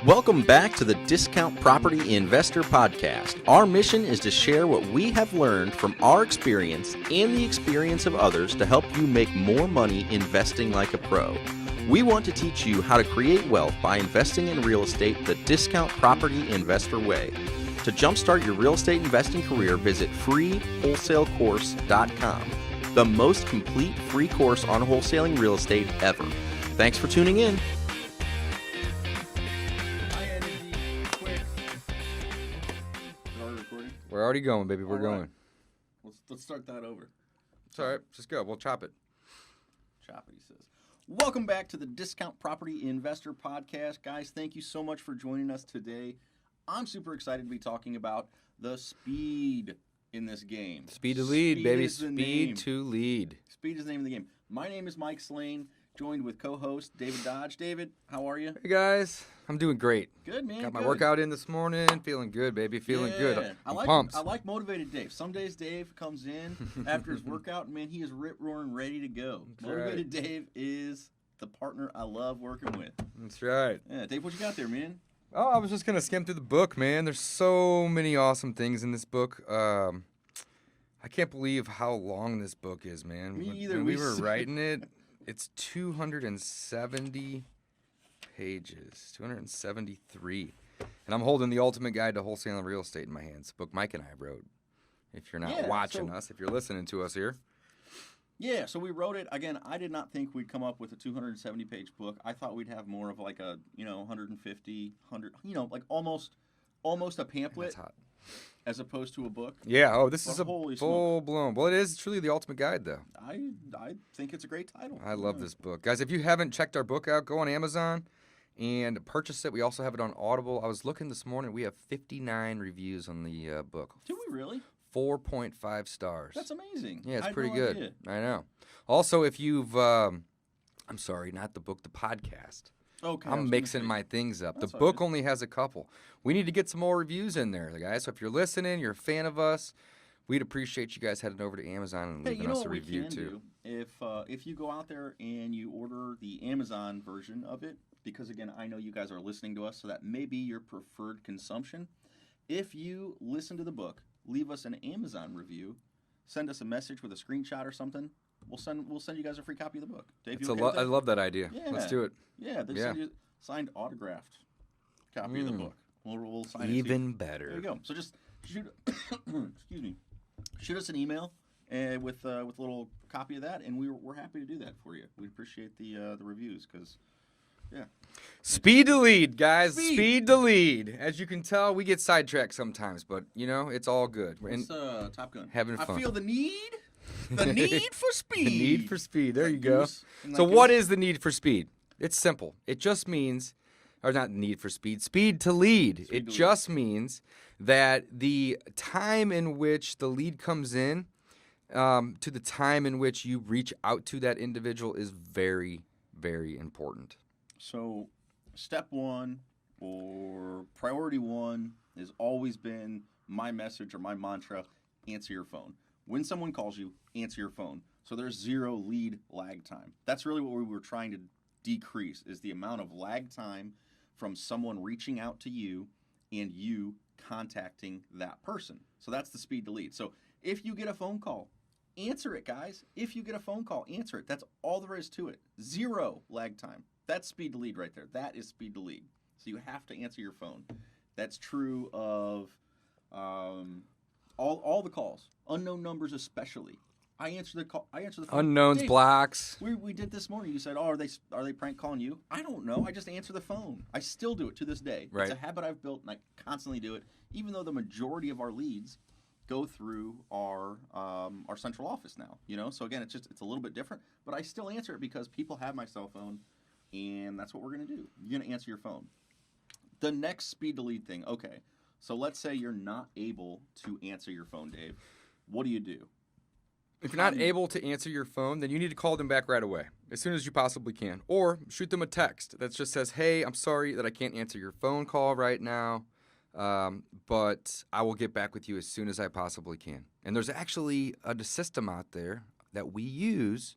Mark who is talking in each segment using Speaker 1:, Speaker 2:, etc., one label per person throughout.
Speaker 1: Welcome back to the Discount Property Investor Podcast. Our mission is to share what we have learned from our experience and the experience of others to help you make more money investing like a pro. We want to teach you how to create wealth by investing in real estate the Discount Property Investor way. To jumpstart your real estate investing career, visit freewholesalecourse.com, the most complete free course on wholesaling real estate ever. Thanks for tuning in.
Speaker 2: We're already going, baby. We're going.
Speaker 3: Let's start that over.
Speaker 2: It's all right. Just go. We'll chop it.
Speaker 3: Chop it, he says. Welcome back to the Discount Property Investor Podcast. Guys, thank you so much for joining us today. I'm super excited to be talking about the speed in this game.
Speaker 2: Speed to lead, baby.
Speaker 3: Is the
Speaker 2: Speed
Speaker 3: name.
Speaker 2: to lead.
Speaker 3: Speed is the name of the game. My name is Mike Slane, joined with co-host David Dodge. David, how are you?
Speaker 2: Hey, guys. I'm doing great.
Speaker 3: Good, man.
Speaker 2: Got my
Speaker 3: good.
Speaker 2: workout in this morning. Feeling good, baby. Feeling good. I'm pumped.
Speaker 3: I like motivated Dave. Some days Dave comes in after his workout, and man, he is rip-roaring ready to go.
Speaker 2: That's
Speaker 3: Motivated Dave is the partner I love working with.
Speaker 2: That's right.
Speaker 3: Yeah, Dave, what you got there, man?
Speaker 2: Oh, I was just going to skim through the book, man. There's so many awesome things in this book. I can't believe how long this book is, man.
Speaker 3: Me either.
Speaker 2: When we were writing it, it's 270 pages, 273. And I'm holding the ultimate guide to wholesaling real estate in my hands. Book Mike and I wrote. If you're not watching us, if you're listening to us here.
Speaker 3: Yeah, so we wrote it. Again, I did not think we'd come up with a 270-page book. I thought we'd have more of like a, 150, 100, like almost a pamphlet.
Speaker 2: That's hot.
Speaker 3: As opposed to a book.
Speaker 2: Yeah, this is a
Speaker 3: holy
Speaker 2: full-blown. Well, it is truly the ultimate guide, though.
Speaker 3: I think it's a great title.
Speaker 2: I love this book. Guys, if you haven't checked our book out, go on Amazon and purchase it. We also have it on Audible. I was looking this morning. We have 59 reviews on the book.
Speaker 3: Do we really?
Speaker 2: 4.5 stars.
Speaker 3: That's amazing.
Speaker 2: Yeah, it's
Speaker 3: I had
Speaker 2: pretty
Speaker 3: no
Speaker 2: good.
Speaker 3: idea.
Speaker 2: I know. Also, if you've, I'm sorry, not the book, the podcast.
Speaker 3: Okay.
Speaker 2: I'm mixing my things up.
Speaker 3: That's
Speaker 2: The
Speaker 3: all
Speaker 2: book
Speaker 3: right.
Speaker 2: only has a couple. We need to get some more reviews in there, guys. So if you're listening, you're a fan of us, we'd appreciate you guys heading over to Amazon and leaving us a review too.
Speaker 3: If you go out there and you order the Amazon version of it, because again, I know you guys are listening to us, so that may be your preferred consumption. If you listen to the book, leave us an Amazon review, send us a message with a screenshot or something. We'll send you guys a free copy of the book. Dave, you okay with that?
Speaker 2: I love that idea.
Speaker 3: Yeah.
Speaker 2: Let's do it.
Speaker 3: Yeah, they send you a signed, autographed copy of the book. We'll sign it.
Speaker 2: Even better.
Speaker 3: There you go. So just shoot. Excuse me. Shoot us an email with a little copy of that, and we're happy to do that for you. We appreciate the reviews because, yeah.
Speaker 2: Speed to lead, guys. Speed to lead. As you can tell, we get sidetracked sometimes, but it's all good.
Speaker 3: It's Top Gun.
Speaker 2: Having fun.
Speaker 3: I feel the need. The need for speed.
Speaker 2: The need for speed. There you go.
Speaker 3: Goose.
Speaker 2: So what is the need for speed? It's simple. It just means, or not need for speed, speed to lead. It just means that the time in which the lead comes in to the time in which you reach out to that individual is very, very important.
Speaker 3: So step one or priority one has always been my message or my mantra: answer your phone. When someone calls you, answer your phone. So there's zero lead lag time. That's really what we were trying to decrease, is the amount of lag time from someone reaching out to you and you contacting that person. So that's the speed to lead. So if you get a phone call, answer it, guys. If you get a phone call, answer it. That's all there is to it. Zero lag time. That's speed to lead right there. That is speed to lead. So you have to answer your phone. That's true of all the calls, unknown numbers especially. I answer the call. I answer the phone.
Speaker 2: Unknowns,
Speaker 3: Dave,
Speaker 2: blocks.
Speaker 3: We did this morning. You said, "Oh, are they prank calling you?" I don't know. I just answer the phone. I still do it to this day.
Speaker 2: Right.
Speaker 3: It's a habit I've built, and I constantly do it, even though the majority of our leads go through our central office now. So again, it's a little bit different, but I still answer it because people have my cell phone, and that's what we're gonna do. You're gonna answer your phone. The next speed to lead thing. Okay, so let's say you're not able to answer your phone, Dave. What do you do?
Speaker 2: If you're not able to answer your phone, then you need to call them back right away, as soon as you possibly can. Or shoot them a text that just says, "Hey, I'm sorry that I can't answer your phone call right now, but I will get back with you as soon as I possibly can." And there's actually a system out there that we use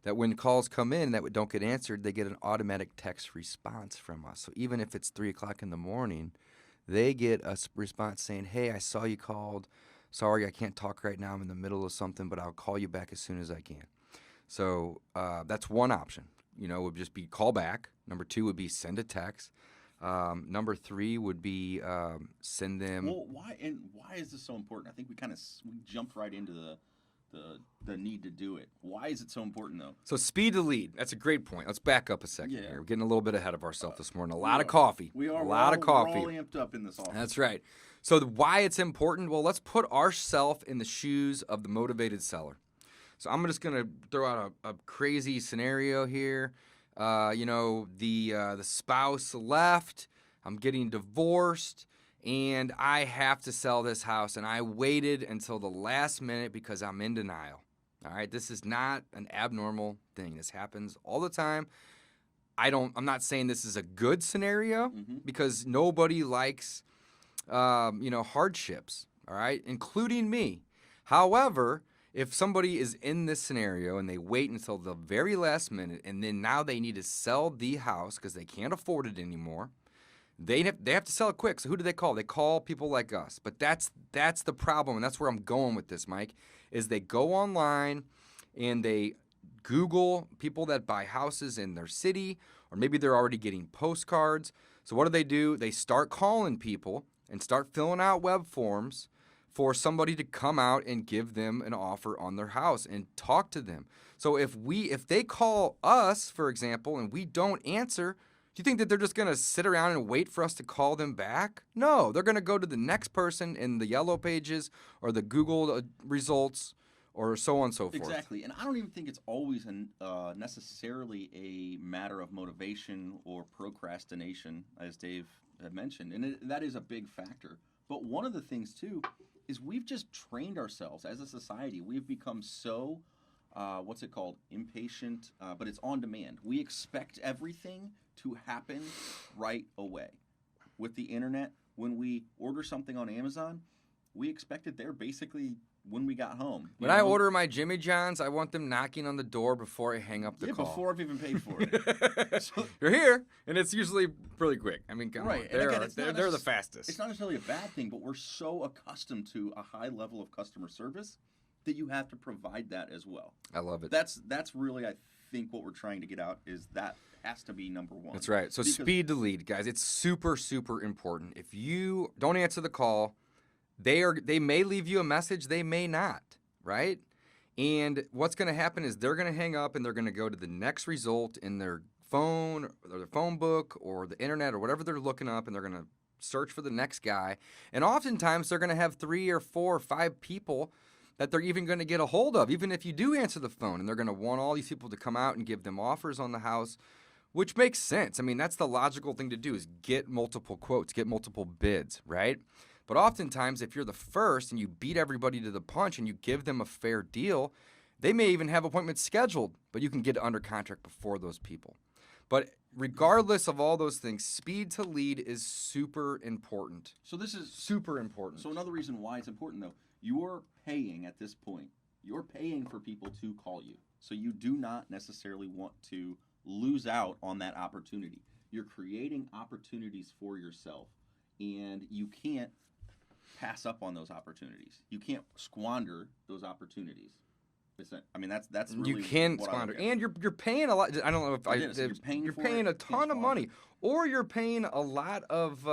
Speaker 2: that when calls come in that don't get answered, they get an automatic text response from us. So even if it's 3 o'clock in the morning, they get a response saying, hey, I saw you called. Sorry, I can't talk right now. I'm in the middle of something, but I'll call you back as soon as I can. So that's one option. Would just be call back. Number 2 would be send a text. Number 3 would be send them.
Speaker 3: Well, why is this so important? I think we jumped right into the need to do it. Why is it so important, though?
Speaker 2: So speed to lead. That's a great point. Let's back up a second
Speaker 3: Yeah.
Speaker 2: here. We're getting a little bit ahead of ourselves this morning. A lot of coffee.
Speaker 3: We are.
Speaker 2: A lot of coffee.
Speaker 3: We're all amped up in this office.
Speaker 2: That's right. So why it's important? Well, let's put ourselves in the shoes of the motivated seller. So I'm just going to throw out a crazy scenario here. The spouse left. I'm getting divorced. And I have to sell this house, and I waited until the last minute because I'm in denial. All right, this is not an abnormal thing. This happens all the time. I'm not saying this is a good scenario because nobody likes, hardships. All right, including me. However, if somebody is in this scenario and they wait until the very last minute, and then now they need to sell the house because they can't afford it anymore. They have to sell it quick. So who do they call? They call people like us. But that's the problem, and that's where I'm going with this, Mike, is they go online and they Google people that buy houses in their city, or maybe they're already getting postcards. So what do? They start calling people and start filling out web forms for somebody to come out and give them an offer on their house and talk to them. So if they call us, for example, and we don't answer, do you think that they're just going to sit around and wait for us to call them back? No, they're going to go to the next person in the yellow pages or the Google results or so on and so forth.
Speaker 3: Exactly. And I don't even think it's always necessarily a matter of motivation or procrastination, as Dave had mentioned. And that is a big factor. But one of the things, too, is we've just trained ourselves as a society. We've become so, impatient, but it's on demand. We expect everything to happen right away. With the internet, when we order something on Amazon, we expect it there basically when we got home.
Speaker 2: When I order my Jimmy John's, I want them knocking on the door before I hang up the call.
Speaker 3: Before I've even paid for it. So,
Speaker 2: you're here, and it's usually really quick. I mean, come on. They're the fastest.
Speaker 3: It's not necessarily a bad thing, but we're so accustomed to a high level of customer service that you have to provide that as well.
Speaker 2: I love it.
Speaker 3: That's really, I think, what we're trying to get out is that has to be number one.
Speaker 2: That's right. So speed to lead, guys. It's super, super important. If you don't answer the call, they may leave you a message, they may not, right? And what's going to happen is they're going to hang up and they're going to go to the next result in their phone or their phone book or the internet or whatever they're looking up, and they're going to search for the next guy. And oftentimes they're going to have 3 or 4 or 5 people that they're even going to get a hold of, even if you do answer the phone. And they're going to want all these people to come out and give them offers on the house, which makes sense. I mean, that's the logical thing to do, is get multiple quotes, get multiple bids, right? But oftentimes, if you're the first and you beat everybody to the punch and you give them a fair deal, they may even have appointments scheduled, but you can get under contract before those people. But regardless of all those things, speed to lead is super important.
Speaker 3: So this is
Speaker 2: super important.
Speaker 3: So another reason why it's important, though, you're paying at this point. You're paying for people to call you. So you do not necessarily want to lose out on that opportunity. You're creating opportunities for yourself, and you can't pass up on those opportunities. You can't squander those opportunities. That's really
Speaker 2: you can squander, and you're paying a lot. I don't know if you're paying a ton of money, or you're paying a lot of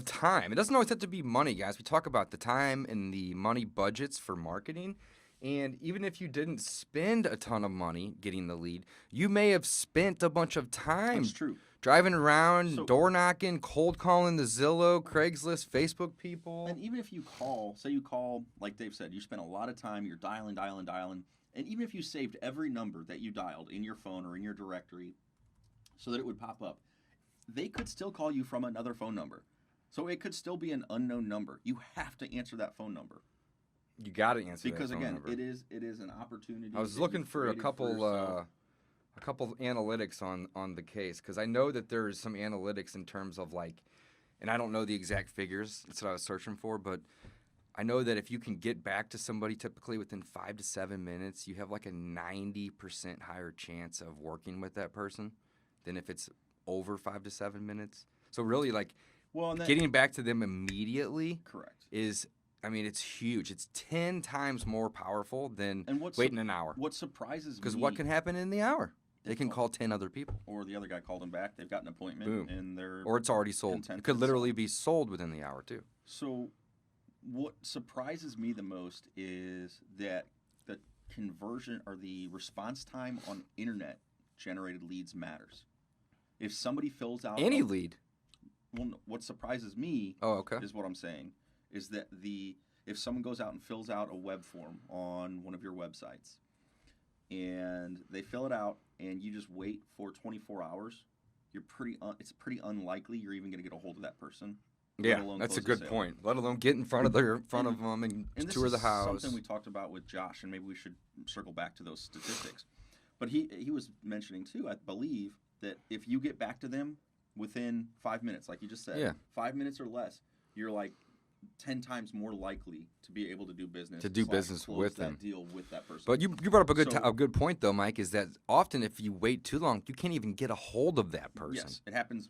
Speaker 2: time. It doesn't always have to be money, guys. We talk about the time and the money budgets for marketing. And even if you didn't spend a ton of money getting the lead, you may have spent a bunch of time driving around, door knocking, cold calling the Zillow, Craigslist, Facebook people.
Speaker 3: And even if you say you call, like Dave said, you spent a lot of time, you're dialing. And even if you saved every number that you dialed in your phone or in your directory so that it would pop up, they could still call you from another phone number. So it could still be an unknown number. You have to answer that phone number.
Speaker 2: You got to answer
Speaker 3: because
Speaker 2: that phone
Speaker 3: again,
Speaker 2: number.
Speaker 3: it is an opportunity.
Speaker 2: I was looking for a couple analytics on the case, because I know that there's some analytics in terms of, like, and I don't know the exact figures. That's what I was searching for, but I know that if you can get back to somebody typically within 5 to 7 minutes, you have like a 90% higher chance of working with that person than if it's over 5 to 7 minutes. So really, like, getting back to them immediately
Speaker 3: correct.
Speaker 2: is, I mean, it's huge. It's 10 times more powerful than waiting an hour.
Speaker 3: What surprises me...
Speaker 2: Because what can happen in the hour? They can call 10 other people.
Speaker 3: Or the other guy called them back. They've got an appointment.
Speaker 2: Boom.
Speaker 3: And they're...
Speaker 2: Or it's already sold. It could literally be sold within the hour, too.
Speaker 3: So what surprises me the most is that the conversion or the response time on internet-generated leads matters. If somebody fills out...
Speaker 2: Any lead.
Speaker 3: Well, what surprises me is what I'm saying, is that if someone goes out and fills out a web form on one of your websites, and they fill it out, and you just wait for 24 hours, it's pretty unlikely you're even going to get a hold of that person.
Speaker 2: Yeah, that's a good point. Let alone get in front of them and tour the house.
Speaker 3: This is something we talked about with Josh, and maybe we should circle back to those statistics. But he was mentioning too, I believe, that if you get back to them within 5 minutes, like you just said, 5 minutes or less, you're like 10 times more likely to be able to do business.
Speaker 2: With them.
Speaker 3: Deal with that person.
Speaker 2: But you brought up a good point though, Mike. Is that often if you wait too long, you can't even get a hold of that person.
Speaker 3: Yes, it happens.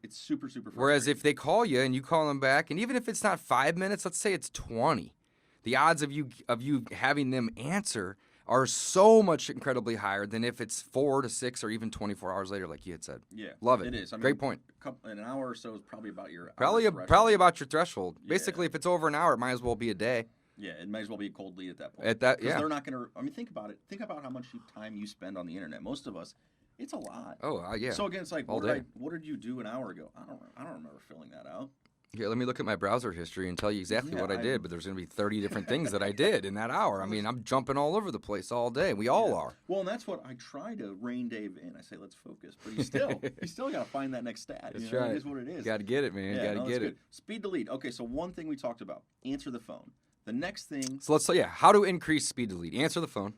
Speaker 3: It's super super frustrating.
Speaker 2: Whereas if they call you and you call them back, and even if it's not 5 minutes, let's say it's 20, the odds of you having them answer are so much incredibly higher than if it's 4 to 6 or even 24 hours later, like you had said.
Speaker 3: Yeah,
Speaker 2: love it.
Speaker 3: It is.
Speaker 2: Great point.
Speaker 3: An hour or so is probably about your
Speaker 2: probably about your threshold.
Speaker 3: Yeah.
Speaker 2: Basically, if it's over an hour, it might as well be a day.
Speaker 3: Yeah, it might as well be a cold lead at that point.
Speaker 2: Because
Speaker 3: they're not going to. I mean, think about it. Think about how much time you spend on the internet. Most of us, it's a lot.
Speaker 2: Oh yeah.
Speaker 3: So again, it's like,
Speaker 2: what
Speaker 3: did you do an hour ago? I don't remember filling that out.
Speaker 2: Here, let me look at my browser history and tell you exactly what I did, but there's going to be 30 different things that I did in that hour. I mean, I'm jumping all over the place all day. We all are.
Speaker 3: Well, and that's what I try to rein Dave in. I say, let's focus. But he's still got to find that next stat.
Speaker 2: That's right.
Speaker 3: It is what it is.
Speaker 2: Got to get it, man. Got to get it.
Speaker 3: Speed to lead. Okay, so one thing we talked about, answer the phone. The next thing.
Speaker 2: So how to increase speed to lead. Answer the phone.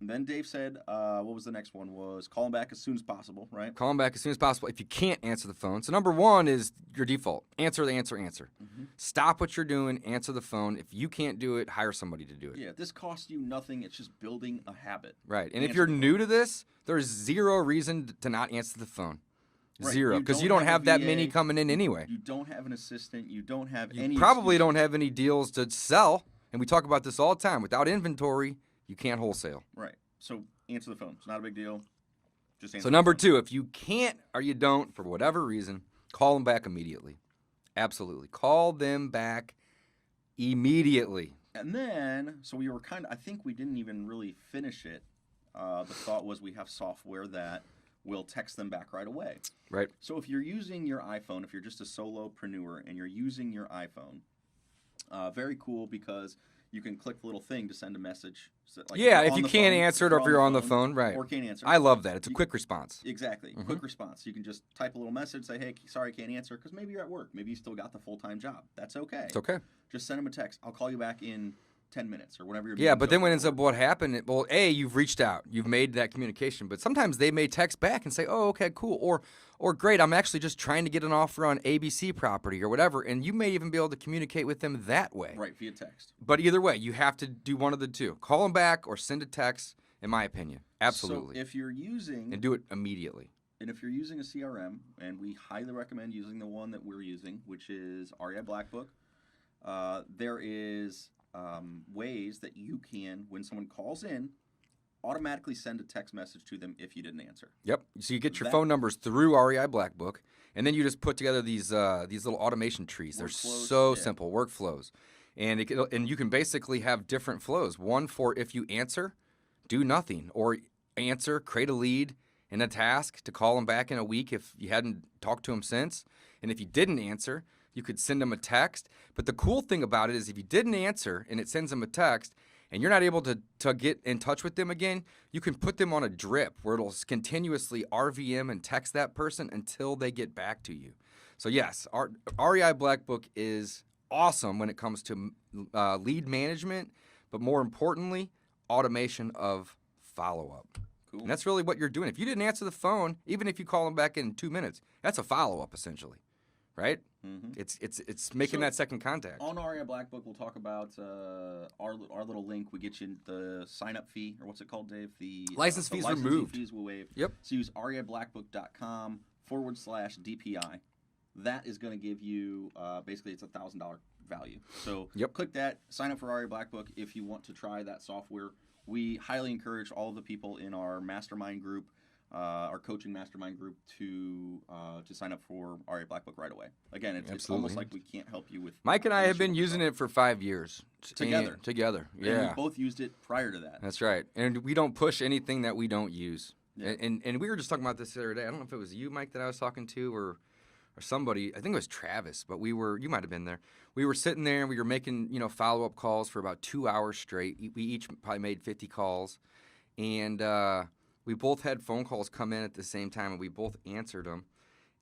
Speaker 3: And then Dave said, what was the next one? Was call him back as soon as possible, right?
Speaker 2: Call him back as soon as possible if you can't answer the phone. So number one is your default. Answer. Mm-hmm. Stop what you're doing. Answer the phone. If you can't do it, hire somebody to do it.
Speaker 3: Yeah, this costs you nothing. It's just building a habit.
Speaker 2: Right. And if you're new to this, there's zero reason to not answer the phone.
Speaker 3: Right.
Speaker 2: Zero. Because you don't have that many coming in anyway.
Speaker 3: You don't have an assistant. You don't have
Speaker 2: you
Speaker 3: any.
Speaker 2: Probably don't have any deals to sell. And we talk about this all the time. Without inventory, you can't wholesale.
Speaker 3: Right. So answer the phone. It's not a big deal. Just answer.
Speaker 2: So number two, if you can't or you don't, for whatever reason, call them back immediately. Absolutely. Call them back immediately.
Speaker 3: And then, so we were I think we didn't even really finish it. The thought was we have software that will text them back right away.
Speaker 2: Right.
Speaker 3: So if you're using your iPhone, if you're just a solopreneur and you're using your iPhone, very cool because you can click the little thing to send a message. So, like
Speaker 2: if you can't answer it or if you're on the phone, right.
Speaker 3: Or can't answer.
Speaker 2: I love that. It's a quick response.
Speaker 3: Exactly. Mm-hmm. Quick response. You can just type a little message, say, hey, sorry, I can't answer, because maybe you're at work. Maybe you still got the full-time job. That's okay.
Speaker 2: It's okay.
Speaker 3: Just send them a text. I'll call you back in 10 minutes or whatever you're doing.
Speaker 2: Yeah, but then when ends up what happened, you've reached out. You've made that communication. But sometimes they may text back and say, oh, okay, cool. Or great, I'm actually just trying to get an offer on ABC property or whatever. And you may even be able to communicate with them that way.
Speaker 3: Right, via text.
Speaker 2: But either way, you have to do one of the two. Call them back or send a text, in my opinion. Absolutely.
Speaker 3: So if you're using...
Speaker 2: And do it immediately.
Speaker 3: And if you're using a CRM, and we highly recommend using the one that we're using, which is REI Black Book, there is... ways that you can, when someone calls in, automatically send a text message to them if you didn't answer.
Speaker 2: Yep. So you get your phone numbers through REI Black Book, and then you just put together these little automation trees. They're so simple, workflows. And you can basically have different flows. One for if you answer, do nothing, or answer, create a lead and a task to call them back in a week if you hadn't talked to them since. And if you didn't answer, you could send them a text. But the cool thing about it is if you didn't answer and it sends them a text and you're not able to get in touch with them again, you can put them on a drip where it'll continuously RVM and text that person until they get back to you. So yes, our REI Black Book is awesome when it comes to lead management, but more importantly, automation of follow-up.
Speaker 3: Cool.
Speaker 2: And that's really what you're doing. If you didn't answer the phone, even if you call them back in 2 minutes, that's a follow-up essentially, right? It's making that second contact.
Speaker 3: On REI Black Book, we'll talk about our little link. We get you the sign-up fee, or what's it called, Dave? The
Speaker 2: license fees removed.
Speaker 3: Fees will waive.
Speaker 2: Yep.
Speaker 3: So use reiblackbook.com/DPI. That is going to give you, basically, it's $1,000 value. So click that, sign up for REI Black Book if you want to try that software. We highly encourage all of the people in our mastermind group, our coaching mastermind group, to sign up for REI Black Book right away. Again, it's almost like we can't help you with.
Speaker 2: Mike and I have been using it for 5 years
Speaker 3: together.
Speaker 2: Yeah,
Speaker 3: and we both used it prior to that.
Speaker 2: That's right, and we don't push anything that we don't use.
Speaker 3: Yeah.
Speaker 2: And we were just talking about this the other day. I don't know if it was you, Mike, that I was talking to, or somebody. I think it was Travis, but you might have been there. We were sitting there and we were making follow-up calls for about 2 hours straight. We each probably made 50 calls, and we both had phone calls come in at the same time, and we both answered them.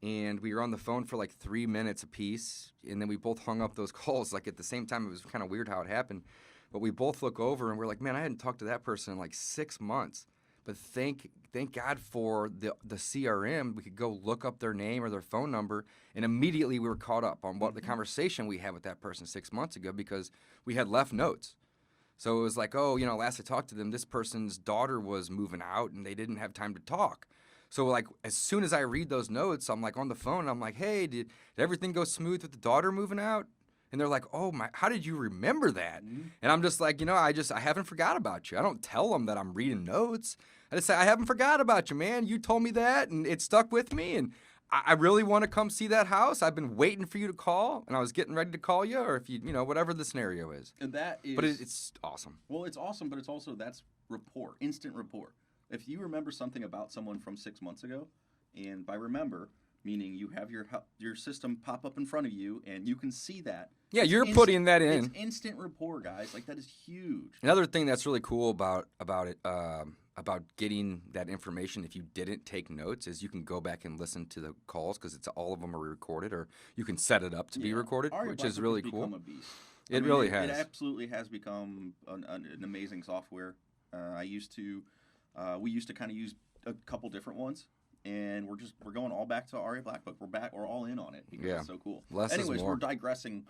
Speaker 2: And we were on the phone for like 3 minutes apiece, and then we both hung up those calls like at the same time. It was kind of weird how it happened, but we both look over and we're like, man, I hadn't talked to that person in like 6 months. But thank God for the CRM. We could go look up their name or their phone number, and immediately we were caught up on what the conversation we had with that person 6 months ago, because we had left notes. So it was like, last I talked to them, this person's daughter was moving out, and they didn't have time to talk. So like as soon as I read those notes, I'm like on the phone, and I'm like, hey, did everything go smooth with the daughter moving out? And they're like, oh my, how did you remember that? And I'm just like, I haven't forgot about you. I don't tell them that I'm reading notes. I just say, I haven't forgot about you, man. You told me that, and it stuck with me, and I really want to come see that house. I've been waiting for you to call, and I was getting ready to call you, or if you whatever the scenario is.
Speaker 3: And that is,
Speaker 2: but it's awesome.
Speaker 3: Well, it's awesome, but it's also, that's rapport, instant rapport. If you remember something about someone from 6 months ago, and by remember, meaning you have your system pop up in front of you, and you can see that.
Speaker 2: Yeah, you're putting that in.
Speaker 3: It's instant rapport, guys. Like, that is huge.
Speaker 2: Another thing that's really cool about it, about getting that information, if you didn't take notes, is you can go back and listen to the calls, because all of them are recorded, or you can set it up to be recorded, which is really cool.
Speaker 3: Become a beast.
Speaker 2: It really has.
Speaker 3: It absolutely has become an amazing software. We used to kind of use a couple different ones, and we're going all back to REI Black Book. We're all in on it because it's so cool. Anyways, we're digressing.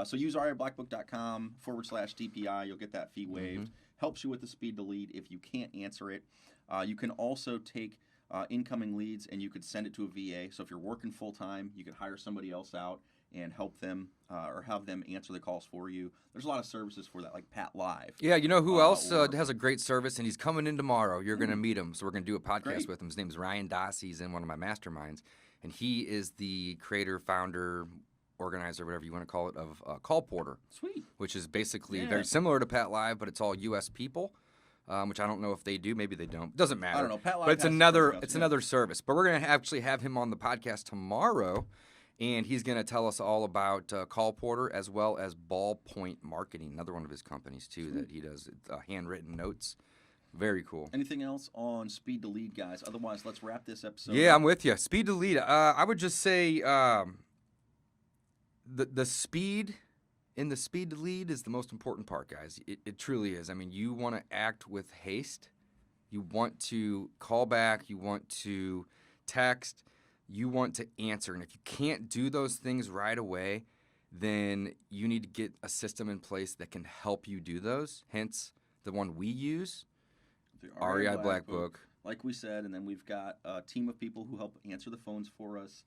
Speaker 3: So use reiblackbook.com/DPI. You'll get that fee waived. Helps you with the speed to lead if you can't answer it. You can also take incoming leads, and you could send it to a VA. So if you're working full time, you could hire somebody else out and help them or have them answer the calls for you. There's a lot of services for that, like Pat Live.
Speaker 2: Yeah, you know who else has a great service, and he's coming in tomorrow. You're going to meet him, so we're going to do a podcast with him. His name's Ryan Dossey. He's in one of my masterminds, and he is the creator, founder, organizer, whatever you want to call it, of Call Porter.
Speaker 3: Sweet.
Speaker 2: Which is basically very similar to Pat Live, but it's all U.S. people, which I don't know if they do. Maybe they don't. Doesn't matter.
Speaker 3: I don't know. Pat Live
Speaker 2: but it's another service. But we're going to actually have him on the podcast tomorrow, and he's going to tell us all about Call Porter, as well as Ballpoint Marketing, another one of his companies too that he does handwritten notes. Very cool.
Speaker 3: Anything else on speed to lead, guys? Otherwise, let's wrap this episode.
Speaker 2: Yeah, I'm with you. Speed to lead. I would just say the speed in the speed to lead is the most important part, guys. It truly is. I mean, you want to act with haste. You want to call back. You want to text. You want to answer. And if you can't do those things right away, then you need to get a system in place that can help you do those. Hence, the one we use, the REI Black Book.
Speaker 3: Like we said, and then we've got a team of people who help answer the phones for us.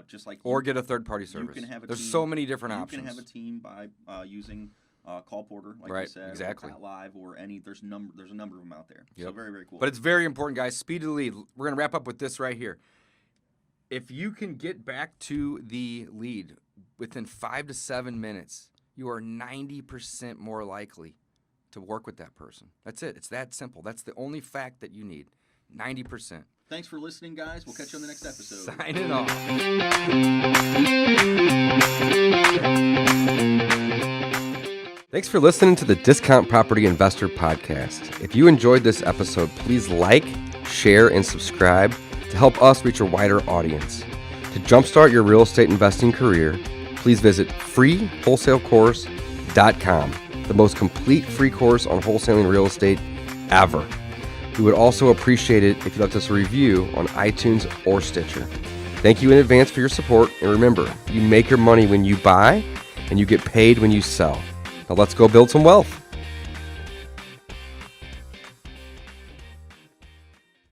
Speaker 3: Just like
Speaker 2: or get a third-party service. There's so many different options.
Speaker 3: You can have a team by using Call Porter, like you said,
Speaker 2: exactly.
Speaker 3: or Pat Live, or any. There's a number of them out there.
Speaker 2: Yep.
Speaker 3: So very, very cool.
Speaker 2: But it's very important, guys. Speed to the lead. We're gonna wrap up with this right here. If you can get back to the lead within 5 to 7 minutes, you are 90% more likely to work with that person. That's it. It's that simple. That's the only fact that you need. 90%.
Speaker 3: Thanks for listening, guys. We'll catch you on the next episode.
Speaker 2: Signing off.
Speaker 4: Thanks for listening to the Discount Property Investor Podcast. If you enjoyed this episode, please like, share, and subscribe to help us reach a wider audience. To jumpstart your real estate investing career, please visit freewholesalecourse.com, the most complete free course on wholesaling real estate ever. We would also appreciate it if you left us a review on iTunes or Stitcher. Thank you in advance for your support, and remember, you make your money when you buy, and you get paid when you sell. Now let's go build some wealth.